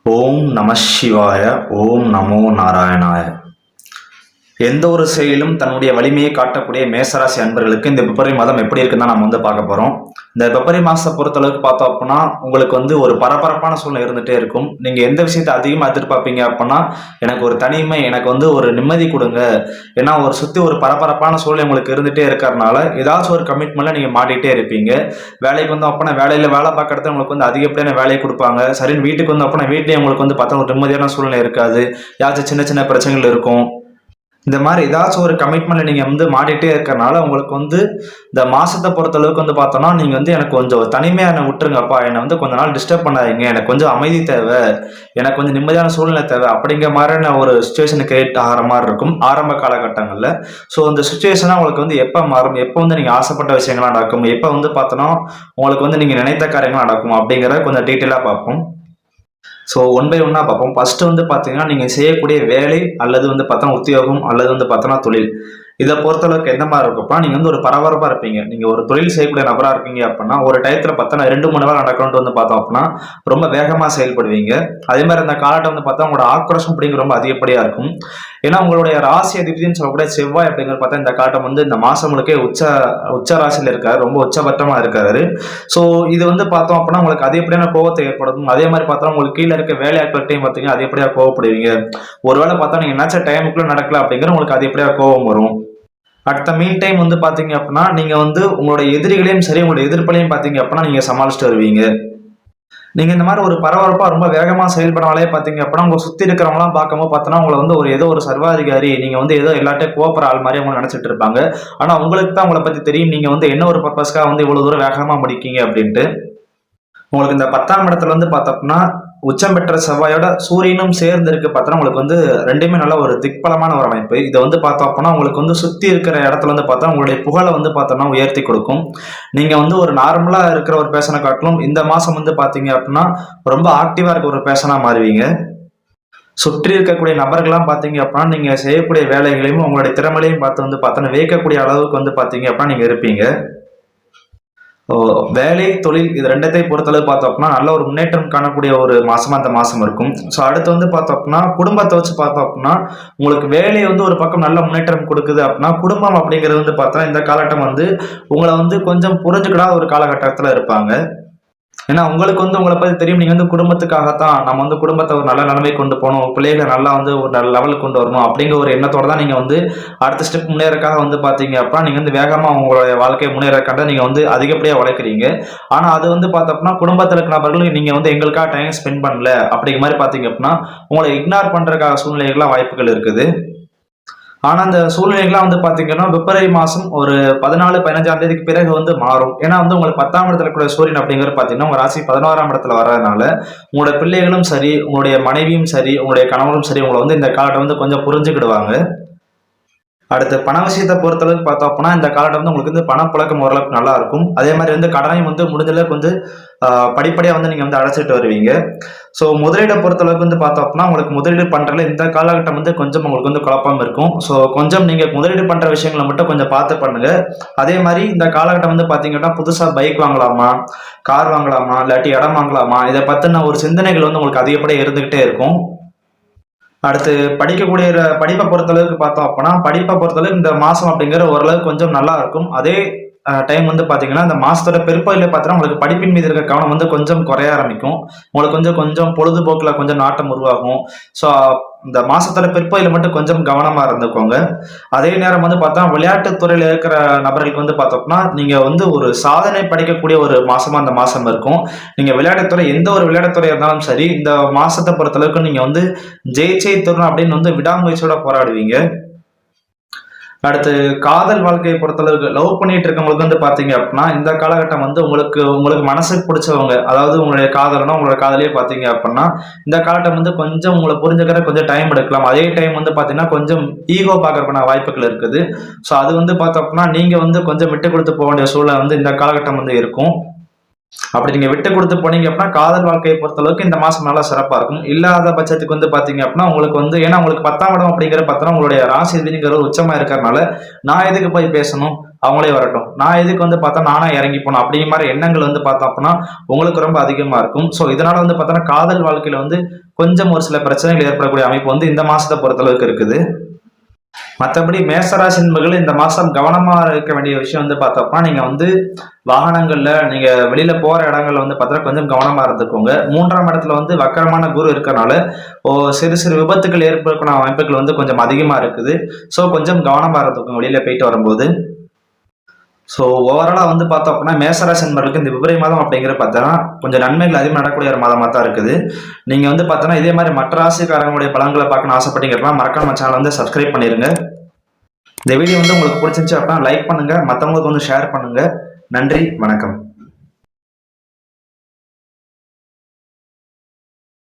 ஓம் நம சிவாய. ஓம் நமோ நாராயணாய. எந்த ஒரு செயலும் தன்னுடைய வலிமையை காட்டக்கூடிய மேசராசி அன்பர்களுக்கு இந்த பிப்ரவரி மாதம் எப்படி இருக்குன்னு தான் நம்ம பார்க்க போறோம். இந்த பிப்ரவரி மாசத்தை பொறுத்தளவுக்கு பார்த்தோம் அப்படின்னா உங்களுக்கு ஒரு பரபரப்பான சூழ்நிலை இருந்துட்டே இருக்கும். நீங்க எந்த விஷயத்தை அதிகமா எதிர்பார்ப்பீங்க அப்படின்னா, எனக்கு ஒரு தனிமை, எனக்கு ஒரு நிம்மதி கொடுங்க. ஏன்னா ஒரு சுத்தி ஒரு பரபரப்பான சூழ்நிலை உங்களுக்கு இருந்துட்டே இருக்கிறதுனால ஏதாச்சும் ஒரு கமிட்மெண்ட்ல நீங்க மாட்டிகிட்டே இருப்பீங்க. வேலைக்கு அப்படின்னா வேலையில வேலை பார்க்கறது உங்களுக்கு அதிகப்படியான வேலையை கொடுப்பாங்க. சரின்னு வீட்டுக்கு அப்படின்னா வீட்லயே உங்களுக்கு பார்த்தா ஒரு நிம்மதியான சூழ்நிலை இருக்காது. யாச்சும் சின்ன சின்ன பிரச்சனைகள் இருக்கும். இந்த மாதிரி ஏதாச்சும் ஒரு கமிட்மெண்ட்ல நீங்க மாட்டிட்டே இருக்கறனால உங்களுக்கு இந்த மாசத்தை பொறுத்தளவுக்கு பார்த்தோம்னா, நீங்க எனக்கு கொஞ்சம் தனிமையா என்ன விட்டுருங்கப்பா. என்ன கொஞ்ச நாள் டிஸ்டர்ப் பண்ணாதீங்க. எனக்கு கொஞ்சம் அமைதி தேவை. எனக்கு கொஞ்சம் நிம்மதியான சூழ்நிலை தேவை. அப்படிங்கிற மாதிரியான ஒரு சிச்சுவேஷன் கிரியேட் ஆகிற மாதிரி இருக்கும் ஆரம்ப காலகட்டங்கள்ல. ஸோ இந்த சுச்சுவேஷனா உங்களுக்கு எப்ப மாறும், எப்போ நீங்க ஆசைப்பட்ட விஷயங்கள்லாம் நடக்கும், எப்ப பார்த்தோன்னா உங்களுக்கு நீங்க நினைத்த காரியங்கள் நடக்கும் அப்படிங்கிறத கொஞ்சம் டீட்டெயிலா பார்ப்போம். ஸோ ஒன் பை ஒன்னாக பார்ப்போம். ஃபர்ஸ்ட் பார்த்தீங்கன்னா நீங்கள் செய்யக்கூடிய வேலை அல்லது பார்த்தோன்னா உத்தியோகம் அல்லது பார்த்தோன்னா தொழில், இதை பொறுத்தளவுக்கு எந்த மாதிரி இருக்கும்ப்பா, நீங்கள் ஒரு பரபரப்பாக இருப்பீங்க. நீங்கள் ஒரு தொழில் செய்யக்கூடிய நபராக இருக்கீங்க அப்படின்னா ஒரு டயத்தில் பார்த்தோன்னா 2-3 நாள் நடக்கணும்னு பார்த்தோம் அப்படின்னா ரொம்ப வேகமாக செயல்படுவீங்க. அதே மாதிரி அந்த காலகட்டம் பார்த்தா உங்களோட ஆக்ரோஷம் அப்படிங்கிற ரொம்ப அதிகப்படியாக இருக்கும். ஏன்னா உங்களுடைய ராசி அதிபதினு சொல்லக்கூடிய செவ்வாய் அப்படிங்கிறது பார்த்தா இந்த காலம் இந்த மாதம் உங்களுக்கே உச்ச ராசியில் இருக்காரு, ரொம்ப உச்சபட்டமாக இருக்காரு. ஸோ இது பார்த்தோம் அப்படின்னா உங்களுக்கு அதிகப்படியான கோபத்தை ஏற்படுத்தும். அதே மாதிரி பார்த்தா உங்களுக்கு கீழே இருக்க வேலையாட்கள்கிட்டையும் பார்த்தீங்கன்னா அதிகப்படியாக கோவப்படுவீங்க. ஒருவேளை பார்த்தா நீங்கள் நினைச்ச டைமுக்குள்ள நடக்கல அப்படிங்கிற உங்களுக்கு அதிகப்படியாக கோபம் வரும். அட் த மீன் டைம் பார்த்தீங்க அப்படின்னா நீங்க உங்களுடைய எதிரிகளையும் சரி உங்களுடைய எதிர்ப்பையும் பார்த்தீங்க அப்படின்னா நீங்க சமாளிச்சுட்டு வருவீங்க. நீங்க இந்த மாதிரி ஒரு பரபரப்பா ரொம்ப வேகமா செயல்படாமலே பாத்தீங்க அப்படின்னா உங்க சுத்தி இருக்கிறவங்களாம் பார்க்கும்போது பார்த்தோன்னா உங்களை ஒரு ஏதோ ஒரு சர்வாதிகாரி, நீங்க ஏதோ எல்லாட்டையும் கோப்பற ஆள் மாதிரி அவங்க நினைச்சிட்டு இருப்பாங்க. ஆனா உங்களுக்கு தான் உங்களை பத்தி தெரியும், நீங்க என்ன ஒரு பர்பஸ்க்காக இவ்வளவு தூரம் வேகமா முடிக்கீங்க அப்படின்ட்டு. உங்களுக்கு இந்த 10ஆம் இடத்துல பார்த்தோம்னா உச்சம் பெற்ற செவ்வாயோட சூரியனும் சேர்ந்து இருக்கு பார்த்தோன்னா உங்களுக்கு ரெண்டுமே நல்ல ஒரு திக்பலமான ஒரு அமைப்பு. இதை பார்த்தோம் அப்படின்னா உங்களுக்கு சுத்தி இருக்கிற இடத்துல பார்த்தா உங்களுடைய புகழை பார்த்தோம்னா உயர்த்தி கொடுக்கும். நீங்க ஒரு நார்மலா இருக்கிற ஒரு பேஷனை காட்டிலும் இந்த மாசம் பாத்தீங்க அப்படின்னா ரொம்ப ஆக்டிவா இருக்க ஒரு பேஷனா மாறுவீங்க. சுற்றி இருக்கக்கூடிய நபர்கள்லாம் பார்த்தீங்க அப்படின்னா நீங்க செய்யக்கூடிய வேலைகளையும் உங்களுடைய திறமையிலையும் பார்த்து பார்த்தோன்னா வியக்கக்கூடிய அளவுக்கு பார்த்தீங்க அப்படின்னா நீங்க இருப்பீங்க. வேலை தொழில் இது ரெண்டத்தையும் பொறுத்தளவு பார்த்தோம் அப்படின்னா நல்ல ஒரு முன்னேற்றம் காணக்கூடிய ஒரு மாசமா அந்த மாசம் இருக்கும். ஸோ அடுத்து பார்த்தோம் அப்படின்னா குடும்பத்தை வச்சு பார்த்தோம் அப்படின்னா உங்களுக்கு வேலை ஒரு பக்கம் நல்ல முன்னேற்றம் கொடுக்குது அப்படின்னா குடும்பம் அப்படிங்கிறது பார்த்தா இந்த காலகட்டம் உங்களை கொஞ்சம் புரிஞ்சுக்கிடாத ஒரு காலகட்டத்தில் இருப்பாங்க. ஏன்னா உங்களுக்கு உங்களை பத்தி தெரியும், நீங்க குடும்பத்துக்காகத்தான் நம்ம குடும்பத்தை ஒரு நல்ல நிலைமை கொண்டு போகணும், பிள்ளைகளை நல்லா ஒரு நல்ல லெவலுக்கு கொண்டு வரணும் அப்படிங்கிற ஒரு எண்ணத்தோட தான் நீங்க அடுத்த ஸ்டெப் முன்னேறக்காக பார்த்தீங்க அப்படின்னா நீங்க வேகமா உங்களுடைய வாழ்க்கையை முன்னேறக்காக நீங்க அதிகப்படியா உழைக்கிறீங்க. ஆனா அது பார்த்தோம்னா குடும்பத்தில் இருக்கிற நபர்கள் நீங்க எங்களுக்காக டைம் ஸ்பெண்ட் பண்ணல அப்படிங்கிற மாதிரி பார்த்தீங்க அப்படின்னா உங்களை இக்னார் பண்றதுக்காக சூழ்நிலைகள்லாம் வாய்ப்புகள் இருக்குது. ஆனா அந்த சூழ்நிலைகள்லாம் பாத்தீங்கன்னா பிப்ரவரி மாசம் ஒரு 14-15ஆம் தேதிக்கு பிறகு மாறும். ஏன்னா உங்களுக்கு 10ஆம் இடத்துல கூட சூரியன் அப்படிங்கிறது பாத்தீங்கன்னா உங்க ராசி 11ஆம் இடத்துல வர்றதுனால உங்களோட பிள்ளைகளும் சரி, உங்களுடைய மனைவியும் சரி, உங்களுடைய கணவரும் சரி உங்களை இந்த காலத்தை கொஞ்சம் புரிஞ்சுக்கிடுவாங்க. அடுத்து பண விஷயத்தை பொறுத்தளவுக்கு பார்த்தோம் அப்படின்னா இந்த காலகட்டம் உங்களுக்கு பணப்புழக்கம் ஓரளவுக்கு நல்லா இருக்கும். அதே மாதிரி கடனையும் முடிஞ்சளவுக்கு படிப்படியாக நீங்க அழைச்சிட்டு வருவீங்க. ஸோ முதலீடை பொறுத்தளவுக்கு பார்த்தோம் அப்படின்னா உங்களுக்கு முதலீடு பண்றதுல இந்த காலகட்டம் கொஞ்சம் உங்களுக்கு குழப்பம் இருக்கும். ஸோ கொஞ்சம் நீங்க முதலீடு பண்ற விஷயங்களை மட்டும் கொஞ்சம் பார்த்து பண்ணுங்க. அதே மாதிரி இந்த காலகட்டம் பார்த்தீங்கன்னா புதுசா பைக் வாங்கலாமா, கார் வாங்கலாமா, இல்லாட்டி இடம் வாங்கலாமா, இதை பத்தின ஒரு சிந்தனைகள் உங்களுக்கு அதிகப்படியாக இருந்துகிட்டே இருக்கும். அடுத்து படிக்கக்கூடிய படிப்பை பொறுத்தளவுக்கு பார்த்தோம் அப்படின்னா படிப்பை பொறுத்தளவுக்கு இந்த மாசம் அப்படிங்கிற ஓரளவுக்கு கொஞ்சம் நல்லா இருக்கும். அதே டைம் பாத்தீங்கன்னா இந்த மாசத்தோட பிற்பகுதியில பார்த்தோன்னா உங்களுக்கு படிப்பின் மீது இருக்க கவனம் கொஞ்சம் குறைய ஆரம்பிக்கும். உங்களுக்கு கொஞ்சம் பொழுதுபோக்குல கொஞ்சம் நாட்டம் உருவாகும். ஸோ இந்த மாசத்தோட பிற்பகுதியில மட்டும் கொஞ்சம் கவனமா இருந்துக்கோங்க. அதே நேரம் பார்த்தா விளையாட்டுத் துறையில இருக்கிற நபர்களுக்கு பார்த்தோம்னா நீங்க ஒரு சாதனை படைக்கக்கூடிய ஒரு மாசமா அந்த மாசம் இருக்கும். நீங்க விளையாட்டுத்துறை எந்த ஒரு விளையாட்டுத்துறையா இருந்தாலும் சரி இந்த மாசத்தை பொறுத்தளவுக்கு நீங்க ஜெயிச்சே தரணும் அப்படின்னு விடாமுயற்சியோட போராடுவீங்க. அடுத்து காதல் வாழ்க்கையை பொறுத்தளவுக்கு லவ் பண்ணிட்டு இருக்கவங்களுக்கு பாத்தீங்க அப்படின்னா இந்த காலகட்டம் உங்களுக்கு மனசுக்கு பிடிச்சவங்க, அதாவது உங்களுடைய காதலனோ உங்களோட காதலியே பாத்தீங்க அப்படின்னா இந்த காலகட்டம் கொஞ்சம் உங்களை புரிஞ்சுக்கிற கொஞ்சம் டைம் எடுக்கலாம். அதே டைம் பாத்தீங்கன்னா கொஞ்சம் ஈகோ பார்க்கறதுக்கான வாய்ப்புகள் இருக்குது. ஸோ அது பார்த்தோம் அப்படின்னா நீங்க கொஞ்சம் விட்டு கொடுத்து போக வேண்டிய சூழல் இந்த காலகட்டம் இருக்கும். அப்படி நீங்க விட்டு கொடுத்து போனீங்க அப்படின்னா காதல் வாழ்க்கையை பொறுத்தளவுக்கு இந்த மாசம் நல்லா சிறப்பா இருக்கும். இல்லாத பட்சத்துக்கு பாத்தீங்க அப்படின்னா உங்களுக்கு ஏன்னா உங்களுக்கு 10ஆம் இடம் அப்படிங்கிற பார்த்தோன்னா உங்களுடைய ராசி விதிங்கிறது உச்சமா இருக்கிறதுனால நான் எதுக்கு போய் பேசணும், அவங்களே வரட்டும், நான் எதுக்கு வந்து பார்த்தா நானா இறங்கி போகணும் அப்படிங்கிற மாதிரி எண்ணங்கள் வந்து பார்த்தோம் அப்படின்னா உங்களுக்கு ரொம்ப அதிகமா இருக்கும். ஸோ இதனால வந்து பார்த்தோன்னா காதல் வாழ்க்கையில வந்து கொஞ்சம் ஒரு சில பிரச்சனைகள் ஏற்படக்கூடிய அமைப்பு வந்து இந்த மாசத்தை பொறுத்தளவுக்கு இருக்குது. மற்றபடி மேசராசி என்பர்கள் இந்த மாசம் கவனமா இருக்க வேண்டிய விஷயம் வந்து பார்த்தோம்னா, நீங்க வந்து வாகனங்கள்ல நீங்க வெளியில போற இடங்கள்ல வந்து பார்த்தா கொஞ்சம் கவனமா இருந்துக்கோங்க. 3ஆம் இடத்துல வந்து வக்கரமான குரு இருக்கறனால சிறு சிறு விபத்துக்கள் ஏற்படக்கூடிய அமைப்புகள் வந்து கொஞ்சம் அதிகமா இருக்குது. ஸோ கொஞ்சம் கவனமா இருந்துக்கோங்க வெளியில போயிட்டு வரும்போது. ஸோ ஓவராலா வந்து பார்த்தோம் அப்படின்னா மேசராசி என்பவர்களுக்கு இந்த பிப்ரவரி மாதம் அப்படிங்கிற பார்த்தோன்னா கொஞ்சம் நன்மைகள் அதிகமாக நடக்கக்கூடிய ஒரு மாதமாக தான் இருக்குது. நீங்க வந்து பார்த்தோன்னா இதே மாதிரி மற்ற ராசிக்காரங்களுடைய பலன்களை பார்க்கணும்னு ஆசைப்பட்டீங்கன்னா மறக்காம நம்ம சேனல் வந்து சப்ஸ்கிரைப் பண்ணிருங்க. இந்த வீடியோ வந்து உங்களுக்கு பிடிச்சிருந்துச்சு அப்படின்னா லைக் பண்ணுங்க, மற்றவங்களுக்கு வந்து ஷேர் பண்ணுங்க. நன்றி, வணக்கம்.